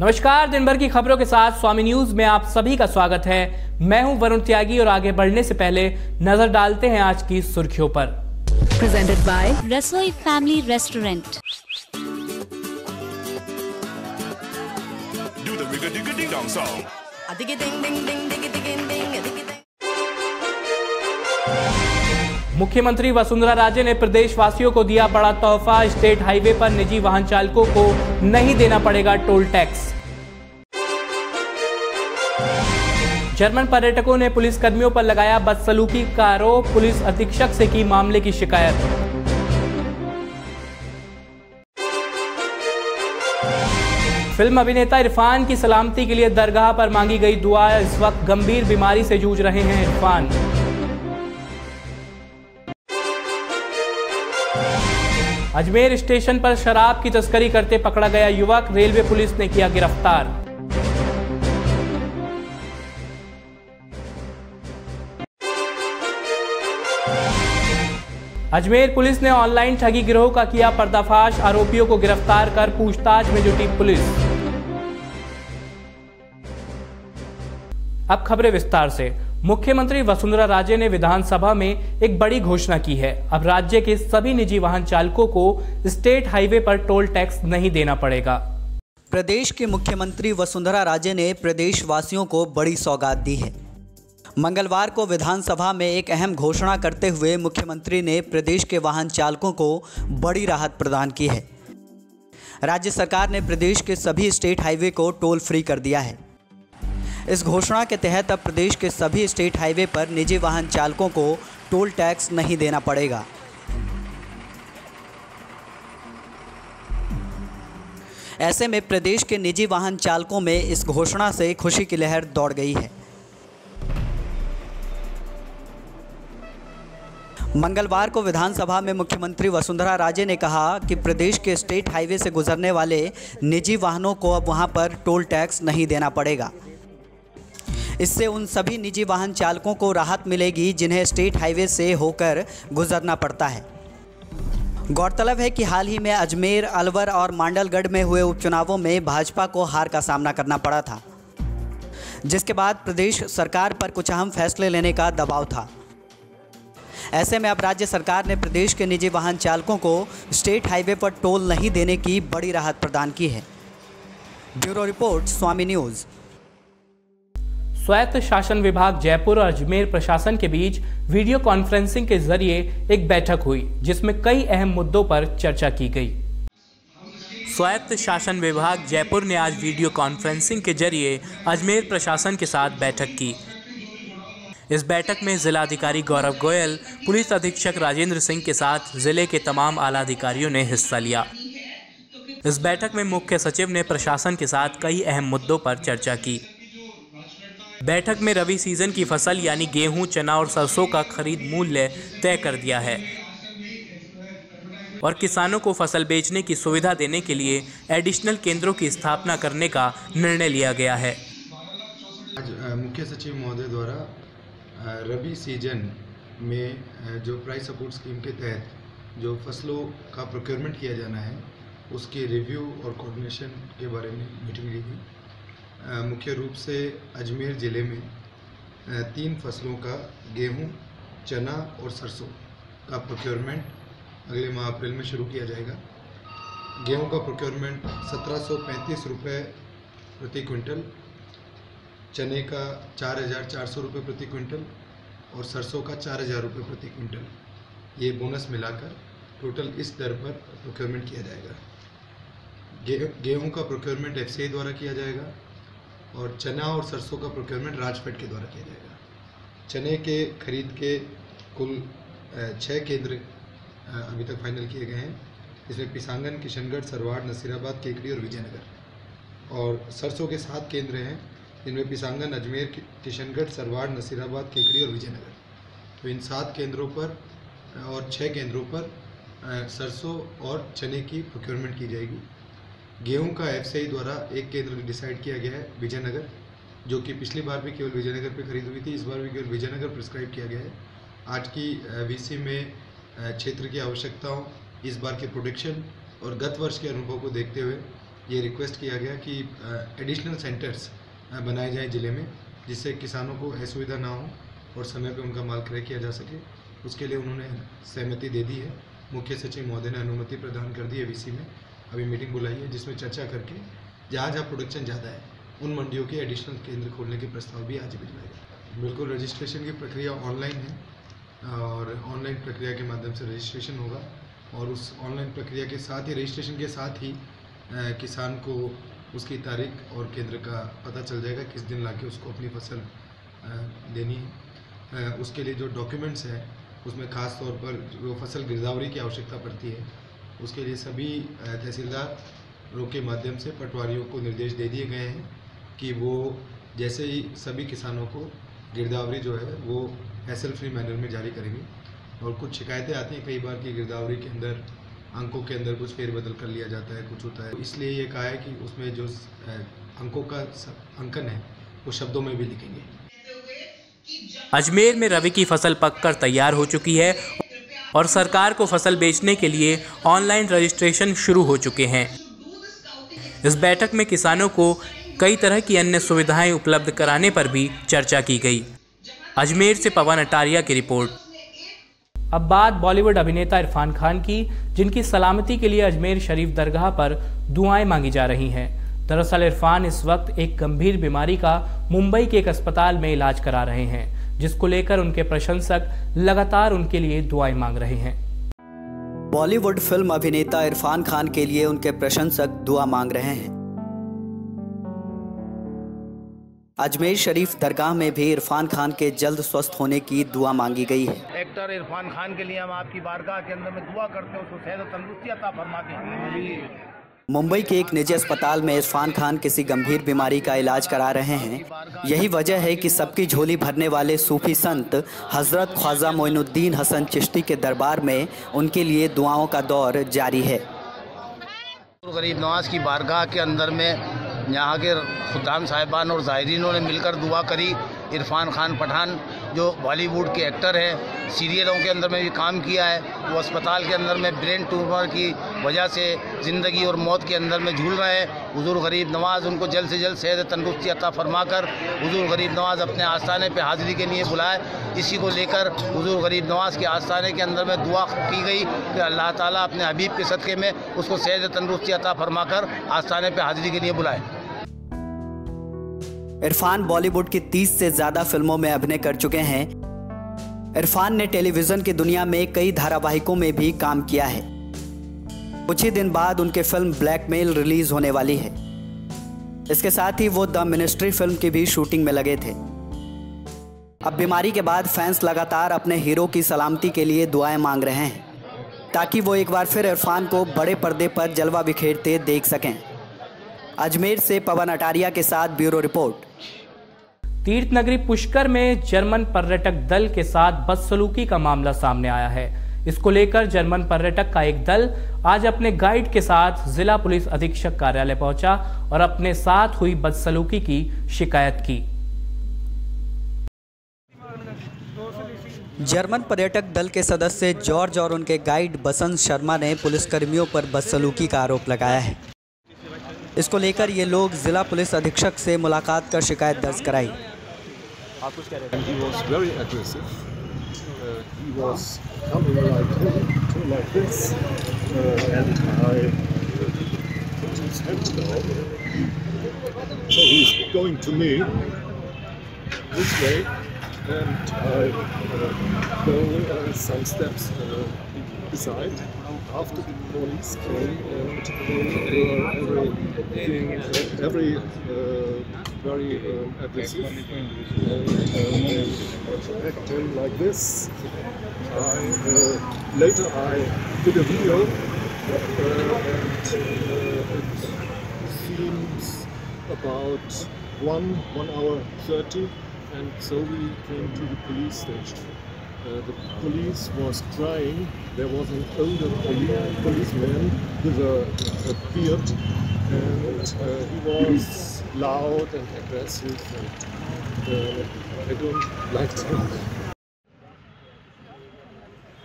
नमस्कार, दिन भर की खबरों के साथ स्वामी न्यूज में आप सभी का स्वागत है। मैं हूं वरुण त्यागी और आगे बढ़ने से पहले नजर डालते हैं आज की सुर्खियों पर। प्रेजेंटेड बाय रसोई फैमिली रेस्टोरेंट। मुख्यमंत्री वसुंधरा राजे ने प्रदेशवासियों को दिया बड़ा तोहफा। स्टेट हाईवे पर निजी वाहन चालकों को नहीं देना पड़ेगा टोल टैक्स। जर्मन पर्यटकों ने पुलिसकर्मियों पर लगाया बदसलूकी का आरोप। पुलिस अधीक्षक से की मामले की शिकायत। फिल्म अभिनेता इरफान की सलामती के लिए दरगाह पर मांगी गई दुआ। इस वक्त गंभीर बीमारी से जूझ रहे हैं इरफान। अजमेर स्टेशन पर शराब की तस्करी करते पकड़ा गया युवक। रेलवे पुलिस ने किया गिरफ्तार। अजमेर पुलिस ने ऑनलाइन ठगी गिरोह का किया पर्दाफाश। आरोपियों को गिरफ्तार कर पूछताछ में जुटी पुलिस। अब खबरें विस्तार से। मुख्यमंत्री वसुंधरा राजे ने विधानसभा में एक बड़ी घोषणा की है। अब राज्य के सभी निजी वाहन चालकों को स्टेट हाईवे पर टोल टैक्स नहीं देना पड़ेगा। प्रदेश के मुख्यमंत्री वसुंधरा राजे ने प्रदेशवासियों को बड़ी सौगात दी है। मंगलवार को विधानसभा में एक अहम घोषणा करते हुए मुख्यमंत्री ने प्रदेश के वाहन चालकों को बड़ी राहत प्रदान की है। राज्य सरकार ने प्रदेश के सभी स्टेट हाईवे को टोल फ्री कर दिया है। इस घोषणा के तहत अब प्रदेश के सभी स्टेट हाईवे पर निजी वाहन चालकों को टोल टैक्स नहीं देना पड़ेगा। ऐसे में प्रदेश के निजी वाहन चालकों में इस घोषणा से खुशी की लहर दौड़ गई है। मंगलवार को विधानसभा में मुख्यमंत्री वसुंधरा राजे ने कहा कि प्रदेश के स्टेट हाईवे से गुजरने वाले निजी वाहनों को अब वहां पर टोल टैक्स नहीं देना पड़ेगा। इससे उन सभी निजी वाहन चालकों को राहत मिलेगी जिन्हें स्टेट हाईवे से होकर गुजरना पड़ता है। गौरतलब है कि हाल ही में अजमेर, अलवर और मांडलगढ़ में हुए उपचुनावों में भाजपा को हार का सामना करना पड़ा था, जिसके बाद प्रदेश सरकार पर कुछ अहम फैसले लेने का दबाव था। ऐसे में अब राज्य सरकार ने प्रदेश के निजी वाहन चालकों को स्टेट हाईवे पर टोल नहीं देने की बड़ी राहत प्रदान की है। ब्यूरो रिपोर्ट, स्वामी न्यूज़। स्वायत्त शासन विभाग जयपुर और अजमेर प्रशासन के बीच वीडियो कॉन्फ्रेंसिंग के जरिए एक बैठक हुई, जिसमें कई अहम मुद्दों पर चर्चा की गई। स्वायत्त शासन विभाग जयपुर ने आज वीडियो कॉन्फ्रेंसिंग के जरिए अजमेर प्रशासन के साथ बैठक की। इस बैठक में जिलाधिकारी गौरव गोयल, पुलिस अधीक्षक राजेंद्र सिंह के साथ जिले के तमाम आला अधिकारियों ने हिस्सा लिया। इस बैठक में मुख्य सचिव ने प्रशासन के साथ कई अहम मुद्दों पर चर्चा की। बैठक में रबी सीजन की फसल यानी गेहूं, चना और सरसों का खरीद मूल्य तय कर दिया है और किसानों को फसल बेचने की सुविधा देने के लिए एडिशनल केंद्रों की स्थापना करने का निर्णय लिया गया है। आज मुख्य सचिव महोदय द्वारा रबी सीजन में जो प्राइस सपोर्ट स्कीम के तहत जो फसलों का प्रोक्योरमेंट किया जाना है उसके रिव्यू और कोऑर्डिनेशन के बारे में मीटिंग ली गई। मुख्य रूप से अजमेर ज़िले में 3 फसलों का गेहूं, चना और सरसों का प्रोक्योरमेंट अगले माह अप्रैल में शुरू किया जाएगा। गेहूं का प्रोक्योरमेंट 1735 रुपये प्रति क्विंटल, चने का 4400 रुपये प्रति क्विंटल और सरसों का 4000 रुपये प्रति क्विंटल, ये बोनस मिलाकर टोटल इस दर पर प्रोक्योरमेंट किया जाएगा। गेहूं का प्रोक्योरमेंट एफसीआई द्वारा किया जाएगा और चना और सरसों का प्रोक्योरमेंट राजफेड के द्वारा किया जाएगा। चने के खरीद के कुल 6 केंद्र अभी तक फाइनल किए गए हैं। इसमें पिसांगन, किशनगढ़, सरवाड़, नसीराबाद, केकड़ी और विजयनगर। और सरसों के 7 केंद्र हैं, जिनमें पिसांगन, अजमेर, किशनगढ़, सरवाड़, नसीराबाद, केकड़ी और विजयनगर। तो इन 7 केंद्रों पर और 6 केंद्रों पर सरसों और चने की प्रोक्योरमेंट की जाएगी। गेहूं का एफसीआई द्वारा एक केंद्र डिसाइड किया गया है विजयनगर, जो कि पिछली बार भी केवल विजयनगर पे खरीद हुई थी, इस बार भी केवल विजयनगर प्रिस्क्राइब किया गया है। आज की वीसी में क्षेत्र की आवश्यकताओं, इस बार के प्रोडिक्शन और गत वर्ष के अनुभव को देखते हुए ये रिक्वेस्ट किया गया कि एडिशनल सेंटर्स बनाए जाएं ज़िले में, जिससे किसानों को असुविधा ना हो और समय पे उनका माल क्रय किया जा सके। उसके लिए उन्होंने सहमति दे दी है। मुख्य सचिव महोदय ने अनुमति प्रदान कर दी है। वीसी में अभी मीटिंग बुलाई है, जिसमें चर्चा करके जहाँ जहाँ प्रोडक्शन ज़्यादा है उन मंडियों के एडिशनल केंद्र खोलने के प्रस्ताव भी आज भिजवाए गए। बिल्कुल, रजिस्ट्रेशन की प्रक्रिया ऑनलाइन है और ऑनलाइन प्रक्रिया के माध्यम से रजिस्ट्रेशन होगा और उस ऑनलाइन प्रक्रिया के साथ ही रजिस्ट्रेशन के साथ ही किसान को उसकी तारीख और केंद्र का पता चल जाएगा, किस दिन लाके उसको अपनी फसल देनी है। उसके लिए जो डॉक्यूमेंट्स हैं उसमें ख़ास तौर पर जो फसल गिरदावरी की आवश्यकता पड़ती है, उसके लिए सभी तहसीलदारों के माध्यम से पटवारियों को निर्देश दे दिए गए हैं कि वो जैसे ही सभी किसानों को गिरदावरी जो है वो हैसल फ्री मैनर में जारी करेंगे। और कुछ शिकायतें आती हैं कई बार कि गिरदावरी के अंदर अंकों के अंदर कुछ फेरबदल कर लिया जाता है, कुछ होता है, इसलिए ये कहा है कि उसमें जो अंकों का अंकन है वो शब्दों में भी लिखेंगे। अजमेर में रबी की फसल पककर तैयार हो चुकी है और सरकार को फसल बेचने के लिए ऑनलाइन रजिस्ट्रेशन शुरू हो चुके हैं। इस बैठक में किसानों को कई तरह की अन्य सुविधाएं उपलब्ध कराने पर भी चर्चा की गई। अजमेर से पवन अटारिया की रिपोर्ट। अब बात बॉलीवुड अभिनेता इरफान खान की, जिनकी सलामती के लिए अजमेर शरीफ दरगाह पर दुआएं मांगी जा रही हैं। दरअसल इरफान इस वक्त एक गंभीर बीमारी का मुंबई के एक अस्पताल में इलाज करा रहे हैं, जिसको लेकर उनके प्रशंसक लगातार उनके लिए दुआएं मांग रहे हैं। बॉलीवुड फिल्म अभिनेता इरफान खान के लिए उनके प्रशंसक दुआ मांग रहे हैं। अजमेर शरीफ दरगाह में भी इरफान खान के जल्द स्वस्थ होने की दुआ मांगी गई है। एक्टर इरफान खान के लिए हम आपकी बारगाह के अंदर में दुआ करते हैं, उसको सेहत और तंदुरुस्ती अता फरमाते। मुंबई के एक निजी अस्पताल में इरफान खान किसी गंभीर बीमारी का इलाज करा रहे हैं। यही वजह है कि सबकी झोली भरने वाले सूफी संत हजरत ख्वाजा मोइनुद्दीन हसन चिश्ती के दरबार में उनके लिए दुआओं का दौर जारी है। गरीब नवाज की बारगाह के अंदर में यहाँ के खुदाम साहिबान और ज़ाहिरीनों ने मिलकर दुआ करी। इरफान खान पठान जो बॉलीवुड के एक्टर हैं, सीरियलों के अंदर में भी काम किया है, वो अस्पताल के अंदर में ब्रेन ट्यूमर की वजह से ज़िंदगी और मौत के अंदर में झूल रहे हैं। हुजूर गरीब नवाज उनको जल्द से जल्द सेहत तंदुरुस्ती अता फरमाकर हुजूर गरीब नवाज अपने आस्थाने पे हाज़िरी के लिए बुलाए। इसी को लेकर हुजूर गरीब नवाज के आस्थाने के अंदर में दुआ की गई कि अल्लाह ताला अपने हबीब के सदक़े में उसको सेहत तंदुरुस्ती अता फरमाकर आस्थाने पे हाज़िरी के लिए बुलाए। इरफान बॉलीवुड की 30 से ज़्यादा फिल्मों में अभिनय कर चुके हैं। इरफान ने टेलीविज़न की दुनिया में कई धारावाहिकों में भी काम किया है। कुछ ही दिन बाद उनकी फिल्म ब्लैकमेल रिलीज होने वाली है। इसके साथ ही वो द मिनिस्ट्री फिल्म की भी शूटिंग में लगे थे। अब बीमारी के बाद फैंस लगातार अपने हीरो की सलामती के लिए दुआएं मांग रहे हैं, ताकि वो एक बार फिर इरफान को बड़े पर्दे पर जलवा बिखेरते देख सकें। अजमेर से पवन अटारिया के साथ ब्यूरो रिपोर्ट। तीर्थ नगरी पुष्कर में जर्मन पर्यटक दल के साथ बदसलूकी का मामला सामने आया है। इसको लेकर जर्मन पर्यटक का एक दल आज अपने गाइड के साथ जिला पुलिस अधीक्षक कार्यालय पहुंचा और अपने साथ हुई बदसलूकी की शिकायत की। जर्मन पर्यटक दल के सदस्य जॉर्ज और उनके गाइड बसंत शर्मा ने पुलिसकर्मियों पर बदसलूकी का आरोप लगाया है। इसको लेकर ये लोग जिला पुलिस अधीक्षक से मुलाकात कर शिकायत दर्ज कराई। आप कुछ कह रहे थे? He was very aggressive. He was coming like this, and I put his hand down. So he's going to me this way, and I go some steps beside. After the police came and every very aggressive and acting like this. Later I did a video and it seems about 1 hour 30, and so we came to the police station. The police was crying. There was an older policeman with a beard, and he was loud and aggressive, and I don't like him.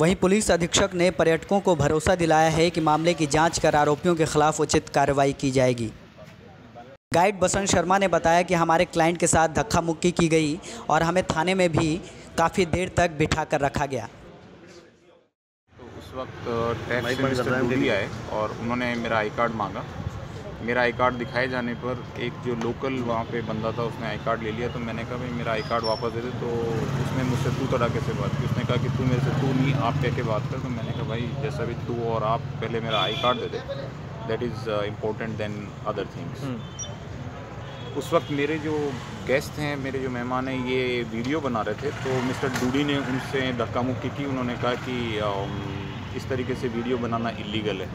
वहीं police अधीक्षक ने पर्यटकों को भरोसा दिलाया है कि मामले की जांच कर आरोपियों के खिलाफ उचित कार्रवाई की जाएगी। गाइड बसंत शर्मा ने बताया कि हमारे क्लाइंट के साथ धक्का मुक्की की गई और हमें थाने में भी काफ़ी देर तक बिठा कर रखा गया। तो उस वक्त टैक्स मिनिस्टर डूडी आए और उन्होंने मेरा आई कार्ड मांगा। मेरा आई कार्ड दिखाए जाने पर एक जो लोकल वहाँ पे बंदा था उसने आई कार्ड ले लिया। तो मैंने कहा भाई मेरा आई कार्ड वापस दे दे। तो उसने मुझसे तू तड़ाके से बात की। उसने कहा कि तू मेरे से तू नहीं आप कह के बात कर। तो मैंने कहा भाई जैसा भी तू और आप पहले मेरा I card they they, that is important then other things. उस वक्त मेरे जो गेस्ट हैं, मेरे जो मेहमान हैं, ये वीडियो बना रहे थे। तो मिस्टर डूडी ने उनसे धक्का मुक्की की। उन्होंने कहा कि इस तरीके से वीडियो बनाना इलीगल है,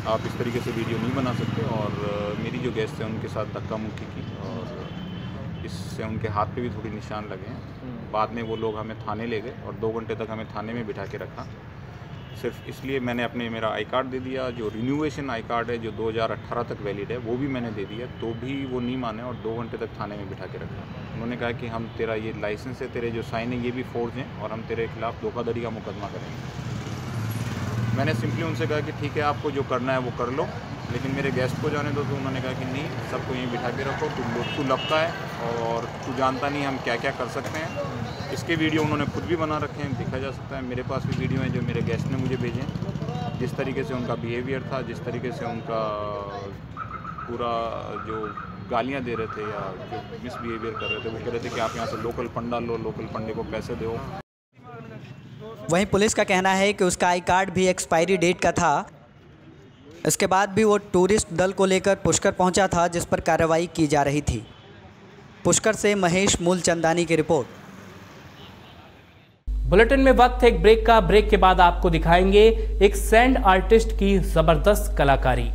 आप इस तरीके से वीडियो नहीं बना सकते। और मेरी जो गेस्ट हैं उनके साथ धक्का मुक्की की और इससे उनके हाथ पे भी थोड़ी निशान लगे हैं। बाद में वो लोग हमें थाने ले गए और 2 घंटे तक हमें थाने में बिठा के रखा। सिर्फ इसलिए मैंने मेरा आई कार्ड दे दिया, जो रिन्यूएशन आई कार्ड है जो 2018 तक वैलिड है वो भी मैंने दे दिया। तो भी वो नहीं माने और 2 घंटे तक थाने में बिठा के रखा। उन्होंने कहा कि हम तेरा ये लाइसेंस है, तेरे जो साइन है ये भी फोर्ज हैं और हम तेरे खिलाफ़ धोखाधड़ी का मुकदमा करेंगे। मैंने सिंपली उनसे कहा कि ठीक है आपको जो करना है वो कर लो, लेकिन मेरे गेस्ट को जाने दो। तो उन्होंने कहा कि नहीं, सबको यहीं बिठा के रखो, तू लपका है और तू जानता नहीं हम क्या क्या कर सकते हैं। इसके वीडियो उन्होंने खुद भी बना रखे हैं, देखा जा सकता है। मेरे पास भी वीडियो हैं जो मेरे गेस्ट ने मुझे भेजे हैं, जिस तरीके से उनका बिहेवियर था, जिस तरीके से उनका पूरा जो गालियाँ दे रहे थे या जो मिसबिहेवियर कर रहे थे। वो कह रहे थे कि आप यहाँ से लोकल फंड डाल लो, लोकल फंडे को पैसे दो। वहीं पुलिस का कहना है कि उसका आई कार्ड भी एक्सपायरी डेट का था। इसके बाद भी वो टूरिस्ट दल को लेकर पुष्कर पहुंचा था, जिस पर कार्रवाई की जा रही थी। पुष्कर से महेश मूलचंदानी की रिपोर्ट। बुलेटिन में वक्त है एक ब्रेक का। ब्रेक के बाद आपको दिखाएंगे एक सैंड आर्टिस्ट की जबरदस्त कलाकारी।